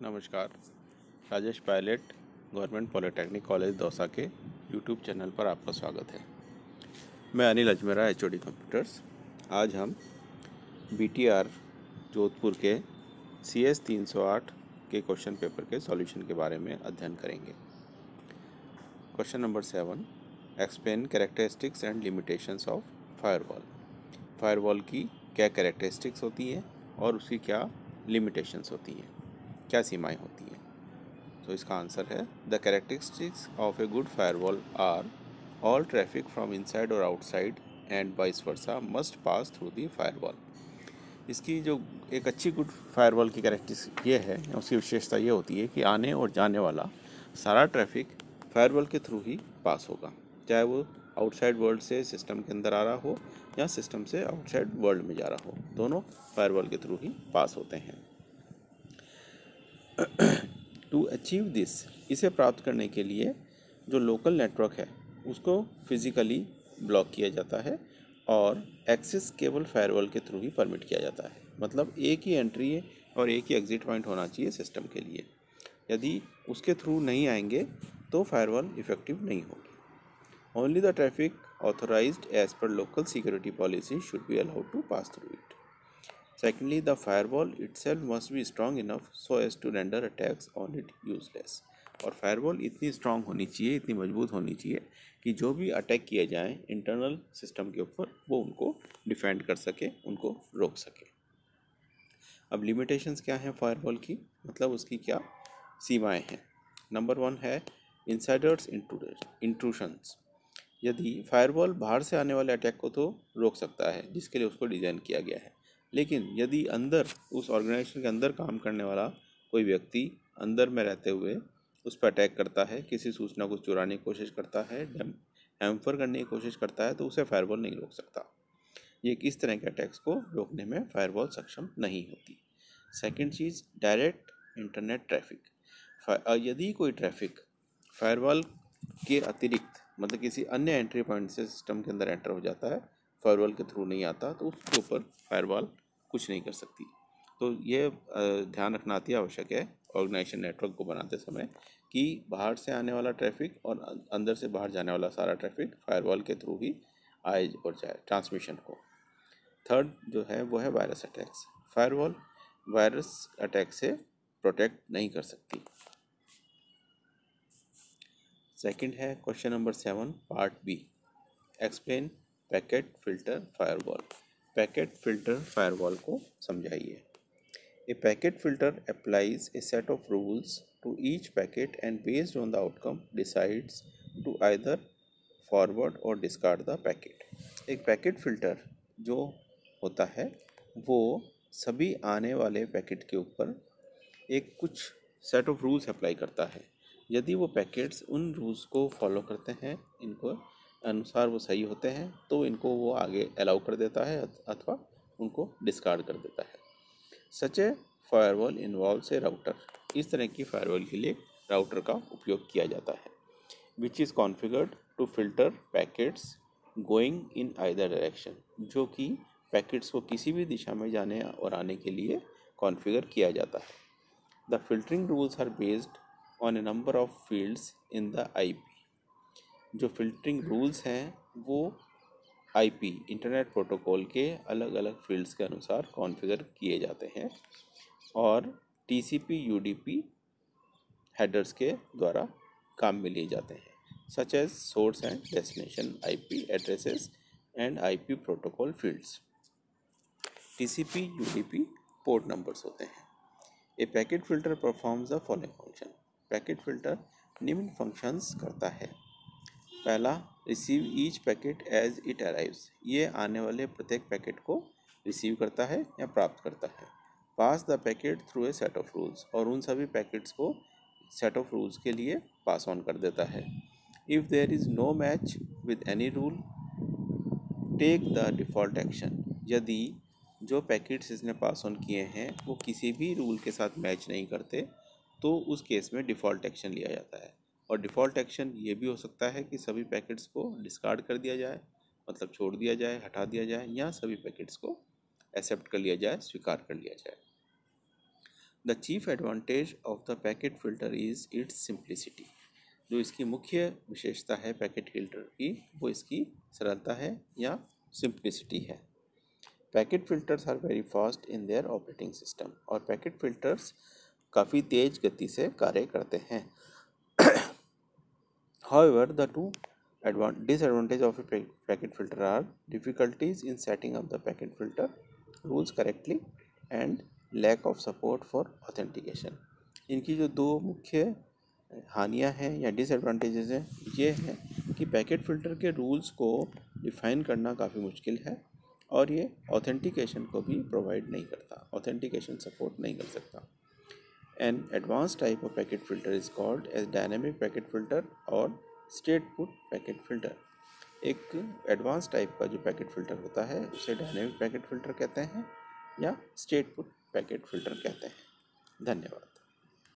नमस्कार। Rajesh Pilot government polytechnic college Dausa के YouTube channel पर आपका स्वागत है। मैं अनिल अजमेरा, एचओडी कंप्यूटर्स। आज हम बीटीआर जोधपुर के CS 308 के क्वेश्चन पेपर के सॉल्यूशन के बारे में अध्ययन करेंगे। Question number 7, explain characteristics and limitations of firewall. Firewall की क्या कैरेक्टरिस्टिक्स होती है और उसकी क्या लिमिटेशंस होती हैं, क्या सीमाएं होती हैं। तो इसका आंसर है the characteristics of a good firewall are all traffic from inside और outside and vice versa must pass through the firewall. इसकी जो एक अच्छी गुड फायरवॉल की कैरेक्टरिस्टिक ये है, उसकी विशेषता ये होती है कि आने और जाने वाला सारा ट्रैफिक फायरवॉल के थ्रू ही पास होगा, चाहे वो आउटसाइड वर्ल्ड से सिस्टम के अंदर आ रहा हो या सिस्टम से आउटसाइड वर्ल्ड में जा रहा हो, दोनों फायरवॉल के थ्रू ही पास होते हैं। टू अचीव दिस, इसे प्राप्त करने के लिए जो लोकल नेटवर्क है उसको फिजिकली ब्लॉक किया जाता है और एक्सेस केवल फायरवॉल के थ्रू ही परमिट किया जाता है। मतलब एक ही एंट्री और एक ही एग्जिट पॉइंट होना चाहिए सिस्टम के लिए। यदि उसके थ्रू नहीं आएंगे तो फायरवॉल इफेक्टिव नहीं होगी। Only the traffic authorised as per local security policy should be allowed to pass through it. Secondly, the firewall itself must be strong enough so as to render attacks on it useless. और firewall इतनी strong होनी चाहिए, इतनी मजबूत होनी चाहिए कि जो भी अटैक किए जाएं इंटरनल सिस्टम के ऊपर वो उनको डिफेंड कर सके, उनको रोक सके। अब लिमिटेशंस क्या हैं फायरवॉल की, मतलब उसकी क्या सीमाएं हैं। नंबर 1 है इंसाइडर्स इंट्रूशंस। यदि फायरवॉल बाहर से आने वाले अटैक को तो रोक सकता है, जिसके लिए उसको डिज़ाइन किया गया है, लेकिन यदि अंदर उस ऑर्गेनाइजेशन के अंदर काम करने वाला कोई व्यक्ति अंदर में रहते हुए उस पर अटैक करता है, किसी सूचना को चुराने की कोशिश करता है, हैम्पर करने की कोशिश करता है, तो उसे फायरवॉल नहीं रोक सकता। ये किस तरह के अटैक्स को रोकने में फायरवॉल सक्षम नहीं होती। सेकंड चीज़, डायरेक्ट इंटरनेट ट्रैफिक। यदि कोई ट्रैफिक फायरवॉल के अतिरिक्त मतलब किसी अन्य एंट्री पॉइंट से सिस्टम के अंदर एंटर हो जाता है, फायरवॉल के थ्रू नहीं आता, तो उसके ऊपर फायरवॉल कुछ नहीं कर सकती। तो ये ध्यान रखना अति आवश्यक है ऑर्गेनाइजेशन नेटवर्क को बनाते समय कि बाहर से आने वाला ट्रैफिक और अंदर से बाहर जाने वाला सारा ट्रैफिक फायरवॉल के थ्रू ही आए और जाए, ट्रांसमिशन हो। थर्ड जो है वो है virus attacks. Firewall virus attack से प्रोटेक्ट नहीं कर सकती। सेकंड है question number 7 part B, explain packet filter firewall. Packet filter firewall को समझाइए। A packet filter applies a set of rules to each packet and based on the outcome decides to either forward or discard the packet. एक packet filter जो होता है वो सभी आने वाले पैकेट के ऊपर एक कुछ सेट ऑफ रूल्स अप्लाई करता है। यदि वो पैकेट्स उन रूल्स को फॉलो करते हैं, इनको अनुसार वो सही होते हैं, तो इनको वो आगे अलाउ कर देता है अथवा उनको डिस्कार्ड कर देता है। सच ए फायरवॉल इन्वॉल्व्स ए राउटर। इस तरह की फायरवॉल के लिए राउटर का उपयोग किया जाता है, which is configured to filter packets going in either direction, जो कि पैकेट्स को किसी भी दिशा में जाने और आने के लिए कॉन्फ़िगर किया जाता है। The filtering rules are based on a number of fields in the IP। जो फिल्टरिंग रूल्स हैं वो IP इंटरनेट प्रोटोकॉल के अलग अलग फील्ड्स के अनुसार कॉन्फ़िगर किए जाते हैं और TCP UDP हेडर्स के द्वारा काम में लिए जाते हैं, such as source and destination IP addresses and IP protocol fields. TCP UDP port numbers होते हैं। A packet filter performs the following function. Packet filter निम्न फंक्शंस करता है। पहला, receive each packet as it arrives. ये आने वाले प्रत्येक पैकेट को रिसीव करता है या प्राप्त करता है। Pass the packet through a set of rules, और उन सभी पैकेट्स को सेट ऑफ रूल्स के लिए पास ऑन कर देता है। If there is no match with any rule take the default action. यदि जो पैकेट्स इसने पास ऑन किए हैं वो किसी भी रूल के साथ मैच नहीं करते, तो उस केस में डिफ़ॉल्ट एक्शन लिया जाता है। और डिफ़ॉल्ट एक्शन ये भी हो सकता है कि सभी पैकेट्स को डिस्कार्ड कर दिया जाए, मतलब छोड़ दिया जाए, हटा दिया जाए, या सभी पैकेट्स को एक्सेप्ट कर लिया जाए, स्वीकार कर लिया जाए। The chief advantage of the packet filter is it's simplicity. जो इसकी मुख्य विशेषता है पैकेट फिल्टर की वो इसकी सरलता है या सिंप्लिसिटी है। Packet filters are very fast in their operating system. और पैकेट फिल्टर्स काफ़ी तेज़ गति से कार्य करते हैं। However, the two disadvantages of a packet filter are difficulties in setting up the packet filter rules correctly and lack of support for authentication। इनकी जो दो मुख्य हानियां हैं या डिसएडवांटेजेस हैं ये हैं कि पैकेट फ़िल्टर के रूल्स को डिफ़ाइन करना काफ़ी मुश्किल है और ये ऑथेंटिकेशन को भी प्रोवाइड नहीं करता, ऑथेंटिकेशन सपोर्ट नहीं कर सकता। An advanced type of packet filter is called as dynamic packet filter और state put packet filter। एक एडवांस टाइप का जो पैकेट फ़िल्टर होता है उसे डायनेमिक पैकेट फ़िल्टर कहते हैं या स्टेट पुट पैकेट फ़िल्टर कहते हैं। धन्यवाद।